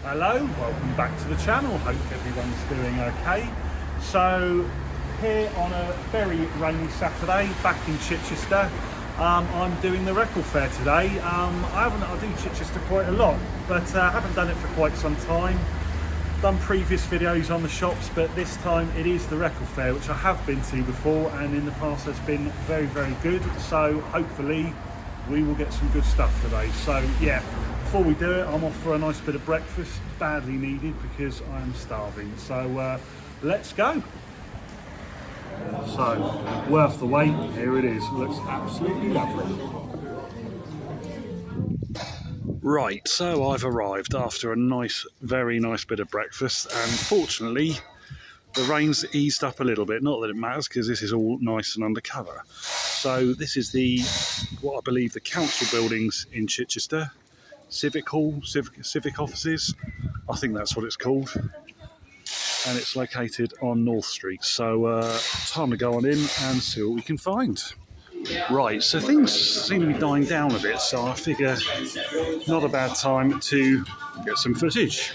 Hello, welcome back to the channel. Hope everyone's doing okay. So here on a very rainy Saturday back in Chichester, I'm doing the record fair today. I do Chichester quite a lot, but I haven't done it for quite some time. Done previous videos on the shops, but this time it is the record fair, which I have been to before, and in the past has been very, very good. So hopefully we will get some good stuff today. So yeah, before we do it, I'm off for a nice bit of breakfast, badly needed because I am starving. So let's go. So worth the wait. Here it is. Looks absolutely lovely. Right, so I've arrived after a nice, very nice bit of breakfast, and fortunately the rain's eased up a little bit. Not that it matters because this is all nice and undercover. So this is what I believe the council buildings in Chichester, Civic Hall, Civic offices. I think that's what it's called, and it's located on North Street. So time to go on in and see what we can find. Right, so things seem to be dying down a bit, so I figure not a bad time to get some footage.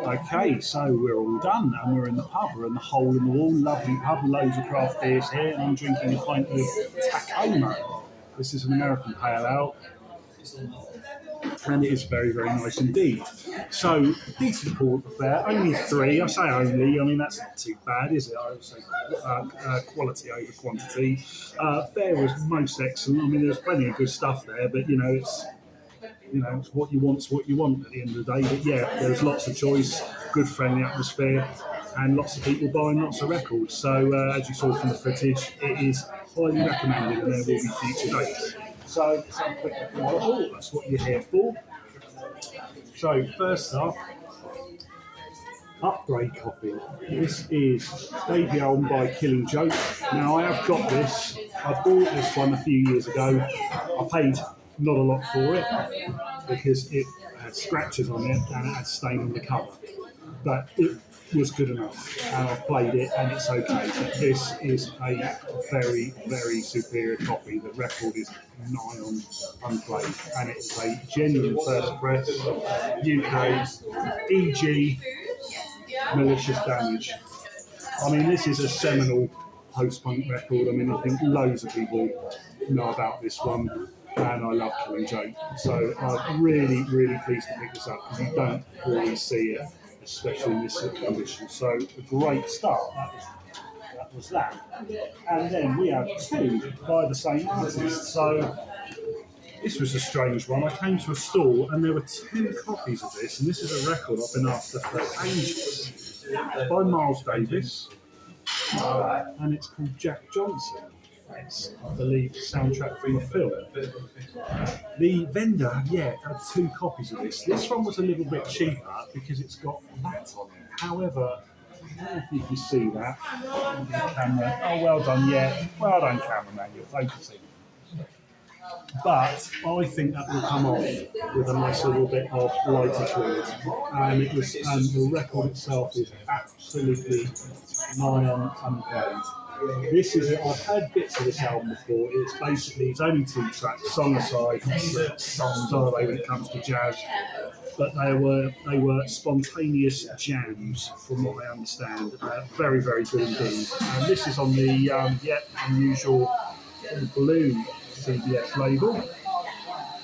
Okay, so we're all done, and we're in the pub. We're in the hole in the wall, lovely pub, loads of craft beers here, and I'm drinking a pint of Tacoma. This is an American pale ale, and it is very, very nice indeed. So, decent pool at the fair, only three. I say only, I mean that's not too bad, is it? I would say quality over quantity. Fair was most excellent. I mean, there's plenty of good stuff there, but it's what you want's what you want at the end of the day. But yeah, there's lots of choice, good friendly atmosphere, and lots of people buying lots of records. So as you saw from the footage, it is highly recommended, and there will be future dates. So let's have a quick look at the model. That's what you're here for. So first up, upgrade copy. This is debut album by Killing Joke. Now I have got this. I bought this one a few years ago. I paid not a lot for it because it had scratches on it and it had stain on the cover, but it was good enough, and I've played it and it's okay. But this is a very, very superior copy. The record is nigh on unplayed, and it is a genuine first press UK EG Malicious Damage. I mean, this is a seminal post-punk record. I mean, I think loads of people know about this one, and I love Killing Joke. So I'm really, really pleased to pick this up because you don't always see it, especially in this sort of condition. So a great start. That was that. And then we have two by the same artist. So this was a strange one. I came to a stall and there were two copies of this, and this is a record I've been after for ages, by Miles Davis, and it's called Jack Johnson. It's, I believe, the soundtrack from the film. The vendor, had two copies of this. This one was a little bit cheaper because it's got that on it. However, I don't know if you can see that. Camera. Oh, well done, well done, cameraman, you're focusing. But I think that will come off with a nice little bit of lighter fluid. And the record itself is absolutely nigh on unplayed. This is I've heard bits of this album before. It's only two tracks, song aside. Songs are they when it comes to jazz, but they were spontaneous jams, from what I understand. Very, very good indeed. And this is on the unusual blue CBS label.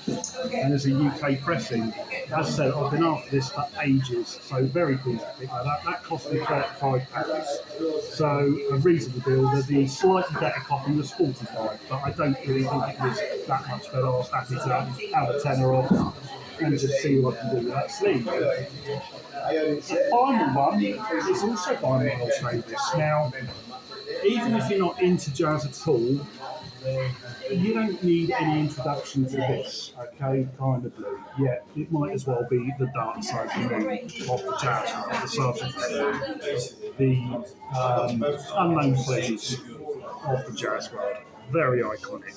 and there's a UK pressing. As I said, I've been after this for ages, so very pleased to pick that up. That cost me £35, so a reasonable deal. The slightly better copy was 45, but I don't really think it was that much better. I was happy to have a tenner off and just see what I can do with that sleeve. The final one is also by Miles Davis. Now, even if you're not into jazz at all, you don't need any introduction to this, okay, kind of blue. Yeah, it might as well be the dark side of the jazz, the Sergeant Pepper, the unknown pleasures of the jazz world. Very iconic.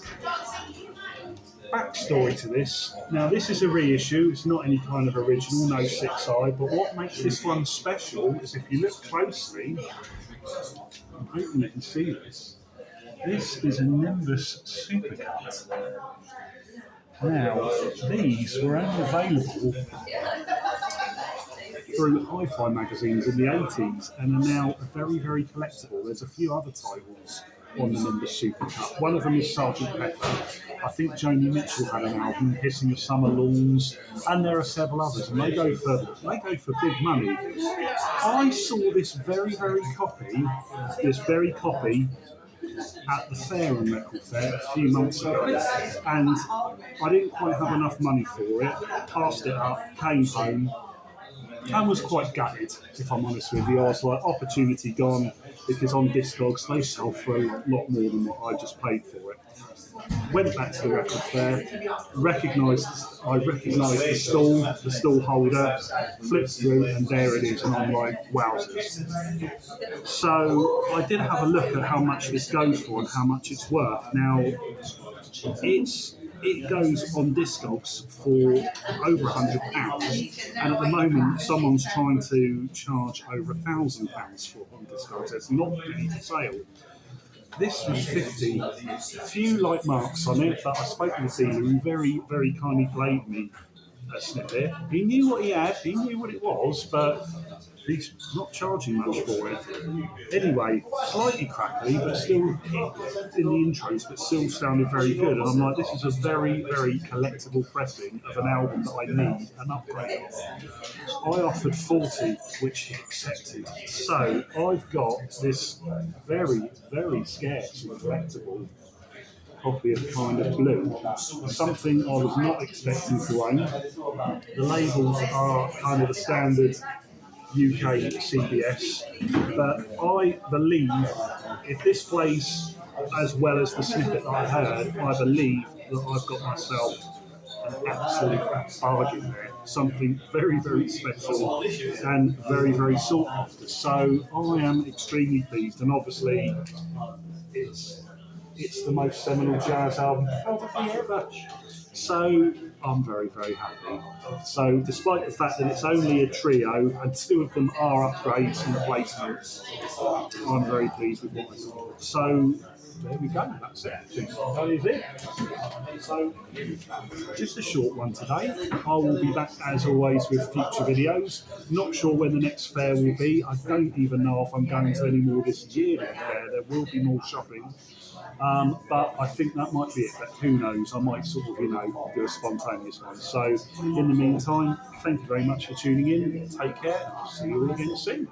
Backstory to this. Now, this is a reissue. It's not any kind of original, no 6i. But what makes this one special is if you look closely, I'm hoping you can see this. This is a Nimbus Supercut. Now, these were only available through hi-fi magazines in the 80s and are now very, very collectible. There's a few other titles on the Nimbus Supercut. One of them is Sergeant Pepper. I think Joni Mitchell had an album, Hissing of Summer Lawns, and there are several others, and they go for big money. I saw this very copy at the fair on Record Fair a few months ago, and I didn't quite have enough money for it. Passed it up, came home, and was quite gutted, if I'm honest with you. I was like, opportunity gone, because on Discogs they sell for a lot more than what I just paid for it. Went back to the record fair, recognised the stall holder, flipped through, and there it is, and I'm like, wowzers. So I did have a look at how much this goes for and how much it's worth. Now, it goes on Discogs for over £100, and at the moment someone's trying to charge over £1,000 for it on Discogs. It's not really for sale. This was 50. A few light marks on it, but I spoke to the dealer who very kindly played me a snippet. He knew what he had, he knew what it was, but he's not charging much for it. Anyway, slightly crackly, but still in the intros, but still sounded very good. And I'm like, this is a very collectible pressing of an album that I need an upgrade of. I offered 40, which he accepted. So I've got this very scarce and collectible copy of Kind of Blue, something I was not expecting to own. The labels are kind of the standard UK CBS, but I believe if this plays as well as the snippet that I heard, I believe that I've got myself an absolute bargain there. Something very special and very sought after. So I am extremely pleased, and obviously it's the most seminal jazz album probably ever. So I'm very happy. So despite the fact that it's only a trio and two of them are upgrades and replacements, I'm very pleased with what I got. So there we go, that's it. That is it. So just a short one today. I will be back as always with future videos. Not sure when the next fair will be. I don't even know if I'm going to any more this year fair. There will be more shopping. But I think that might be it, but who knows, I might sort of, do a spontaneous one. So in the meantime, thank you very much for tuning in, take care, and I'll see you all again soon.